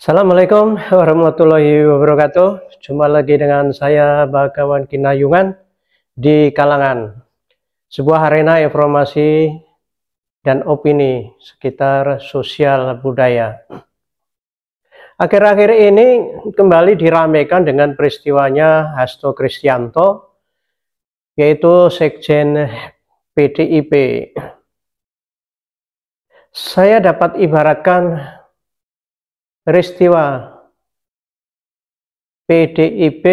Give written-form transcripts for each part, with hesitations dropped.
Assalamualaikum warahmatullahi wabarakatuh. Jumpa lagi dengan saya Bagawan Kinayungan di Kalangan, sebuah arena informasi dan opini sekitar sosial budaya. Akhir-akhir ini kembali diramaikan dengan peristiwanya Hasto Kristianto, yaitu Sekjen PDIP. Saya dapat ibaratkan peristiwa PDIP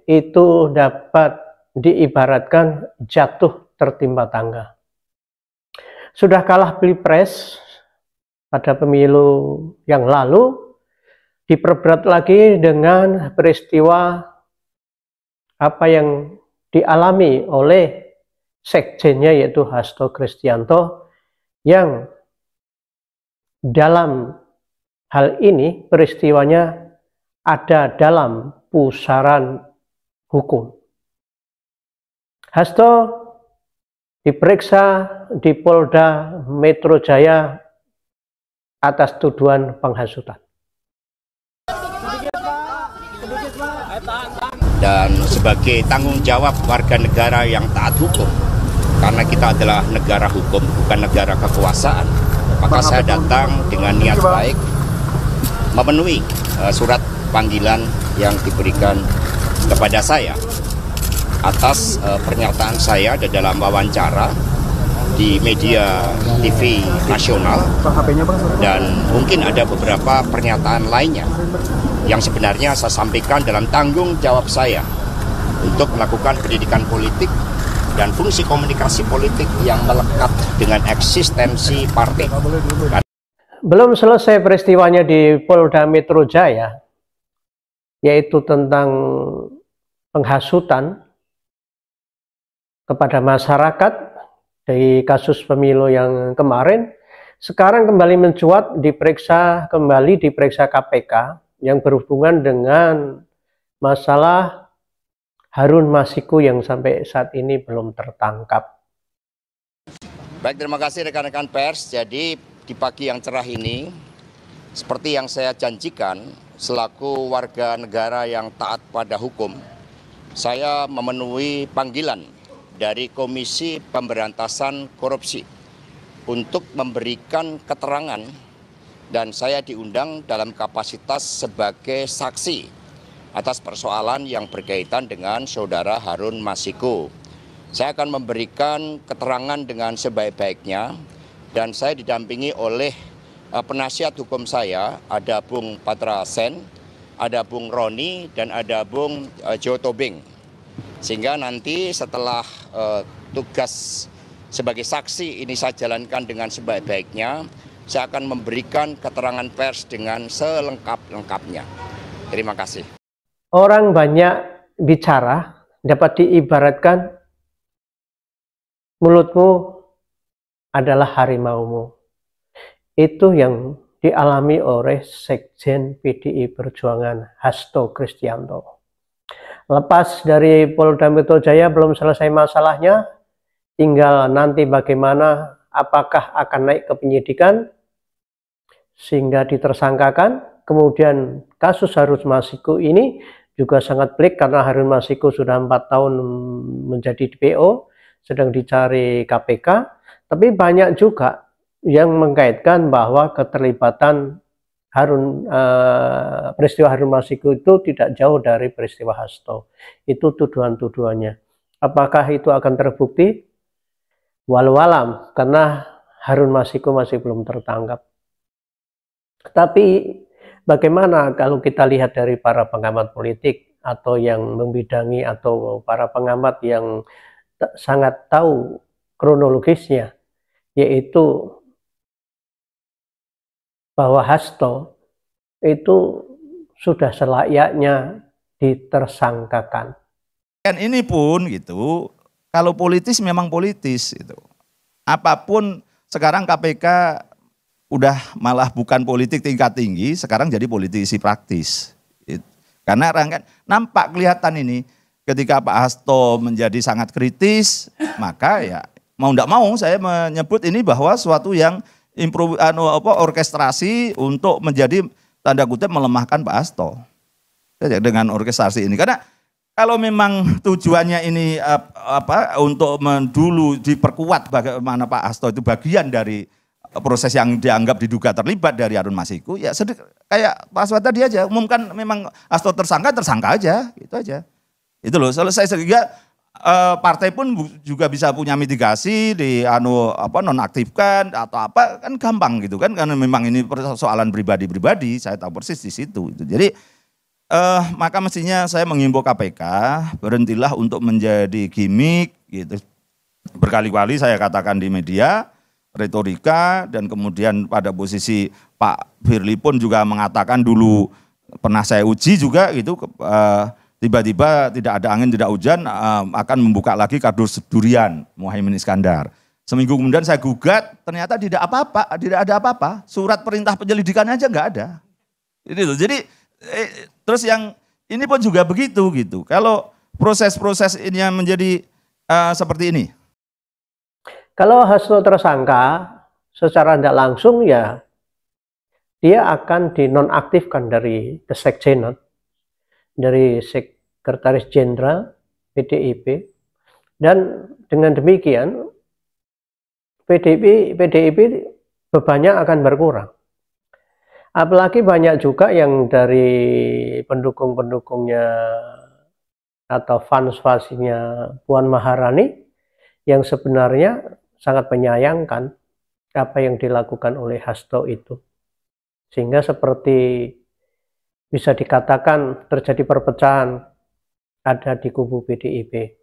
itu dapat diibaratkan jatuh tertimpa tangga. Sudah kalah pilpres pada pemilu yang lalu, diperberat lagi dengan peristiwa apa yang dialami oleh sekjennya, yaitu Hasto Kristianto, yang dalam hal ini peristiwanya ada dalam pusaran hukum. Hasto diperiksa di Polda Metro Jaya atas tuduhan penghasutan. Dan sebagai tanggung jawab warga negara yang taat hukum, karena kita adalah negara hukum, bukan negara kekuasaan, maka saya datang dengan niat baik memenuhi surat panggilan yang diberikan kepada saya atas pernyataan saya dalam wawancara di media TV nasional, dan mungkin ada beberapa pernyataan lainnya yang sebenarnya saya sampaikan dalam tanggung jawab saya untuk melakukan pendidikan politik dan fungsi komunikasi politik yang melekat dengan eksistensi partai. Belum selesai peristiwanya di Polda Metro Jaya, yaitu tentang penghasutan kepada masyarakat dari kasus pemilu yang kemarin. Sekarang kembali mencuat, diperiksa KPK yang berhubungan dengan masalah Harun Masiku yang sampai saat ini belum tertangkap. Baik, terima kasih rekan-rekan pers. Jadi di pagi yang cerah ini, seperti yang saya janjikan selaku warga negara yang taat pada hukum, saya memenuhi panggilan dari Komisi Pemberantasan Korupsi untuk memberikan keterangan, dan saya diundang dalam kapasitas sebagai saksi atas persoalan yang berkaitan dengan saudara Harun Masiku. Saya akan memberikan keterangan dengan sebaik-baiknya, dan saya didampingi oleh penasihat hukum saya, ada Bung Patra Sen, ada Bung Roni, dan ada Bung Jo Tobing. Sehingga nanti setelah tugas sebagai saksi ini saya jalankan dengan sebaik-baiknya, saya akan memberikan keterangan pers dengan selengkap-lengkapnya. Terima kasih. Orang banyak bicara dapat diibaratkan mulutmu adalah harimaumu. Itu yang dialami oleh Sekjen PDI Perjuangan Hasto Kristianto. Lepas dari Polda Metro Jaya belum selesai masalahnya, tinggal nanti bagaimana, apakah akan naik ke penyidikan sehingga ditersangkakan. Kemudian kasus Harun Masiku ini juga sangat pelik karena Harun Masiku sudah 4 tahun menjadi DPO, sedang dicari KPK, tapi banyak juga yang mengkaitkan bahwa keterlibatan peristiwa Harun Masiku itu tidak jauh dari peristiwa Hasto. Itu tuduhan-tuduhannya. Apakah itu akan terbukti? Walau alam, karena Harun Masiku masih belum tertangkap. Tapi bagaimana kalau kita lihat dari para pengamat politik atau yang membidangi atau para pengamat yang sangat tahu kronologisnya, yaitu bahwa Hasto itu sudah selayaknya ditersangkakan. Dan ini pun gitu, kalau politis memang politis itu. Apapun sekarang KPK udah malah bukan politik tingkat tinggi, sekarang jadi politisi praktis. Karena nampak kelihatan ini ketika Pak Hasto menjadi sangat kritis, maka ya mau tidak mau saya menyebut ini bahwa suatu yang orkestrasi untuk menjadi tanda kutip melemahkan Pak Hasto dengan orkestrasi ini. Karena kalau memang tujuannya ini untuk dulu diperkuat bagaimana Pak Hasto itu bagian dari proses yang dianggap diduga terlibat dari Harun Masiku, ya kayak Pak Aswad tadi aja, umumkan memang Hasto tersangka aja, itu aja. Itu loh, selesai. Sehingga partai pun juga bisa punya mitigasi di nonaktifkan atau apa, kan gampang gitu kan, karena memang ini persoalan pribadi-pribadi, saya tahu persis di situ. Jadi maka mestinya saya menghimbau KPK berhentilah untuk menjadi gimmick gitu. Berkali-kali saya katakan di media, retorika, dan kemudian pada posisi Pak Firly pun juga mengatakan dulu pernah saya uji juga gitu, tiba-tiba tidak ada angin tidak hujan akan membuka lagi kardus durian Muhaimin Iskandar. Seminggu kemudian saya gugat, ternyata tidak ada apa-apa, surat perintah penyelidikan aja nggak ada. Ini loh, jadi terus yang ini pun juga begitu gitu. Kalau proses-proses ini yang menjadi seperti ini. Kalau Hasto tersangka, secara tidak langsung ya dia akan dinonaktifkan dari kesekjenan, dari Sekretaris Jenderal PDIP, dan dengan demikian PDIP bebannya akan berkurang. Apalagi banyak juga yang dari pendukung-pendukungnya atau fans-fansnya Puan Maharani yang sebenarnya sangat menyayangkan apa yang dilakukan oleh Hasto itu. Sehingga seperti bisa dikatakan terjadi perpecahan ada di kubu PDIP.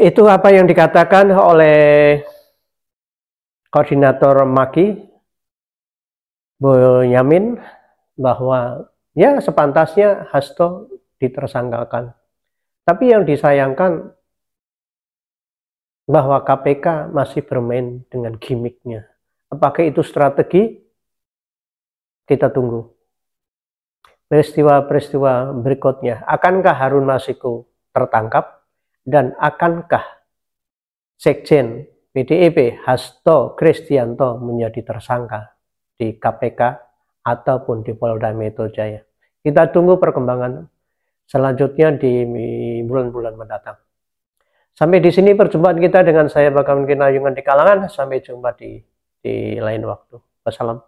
Itu apa yang dikatakan oleh koordinator MAKI, Boyamin, bahwa ya sepantasnya Hasto ditersangkakan. Tapi yang disayangkan bahwa KPK masih bermain dengan gimmicknya. Apakah itu strategi? Kita tunggu. Peristiwa-peristiwa berikutnya. Akankah Harun Masiku tertangkap? Dan akankah Sekjen PDIP Hasto Kristianto menjadi tersangka di KPK ataupun di Polda Metro Jaya? Kita tunggu perkembangan selanjutnya di bulan-bulan mendatang. Sampai di sini perjumpaan kita dengan saya Bagaimana Kinayungan di Kalangan. Sampai jumpa di lain waktu. Wassalam.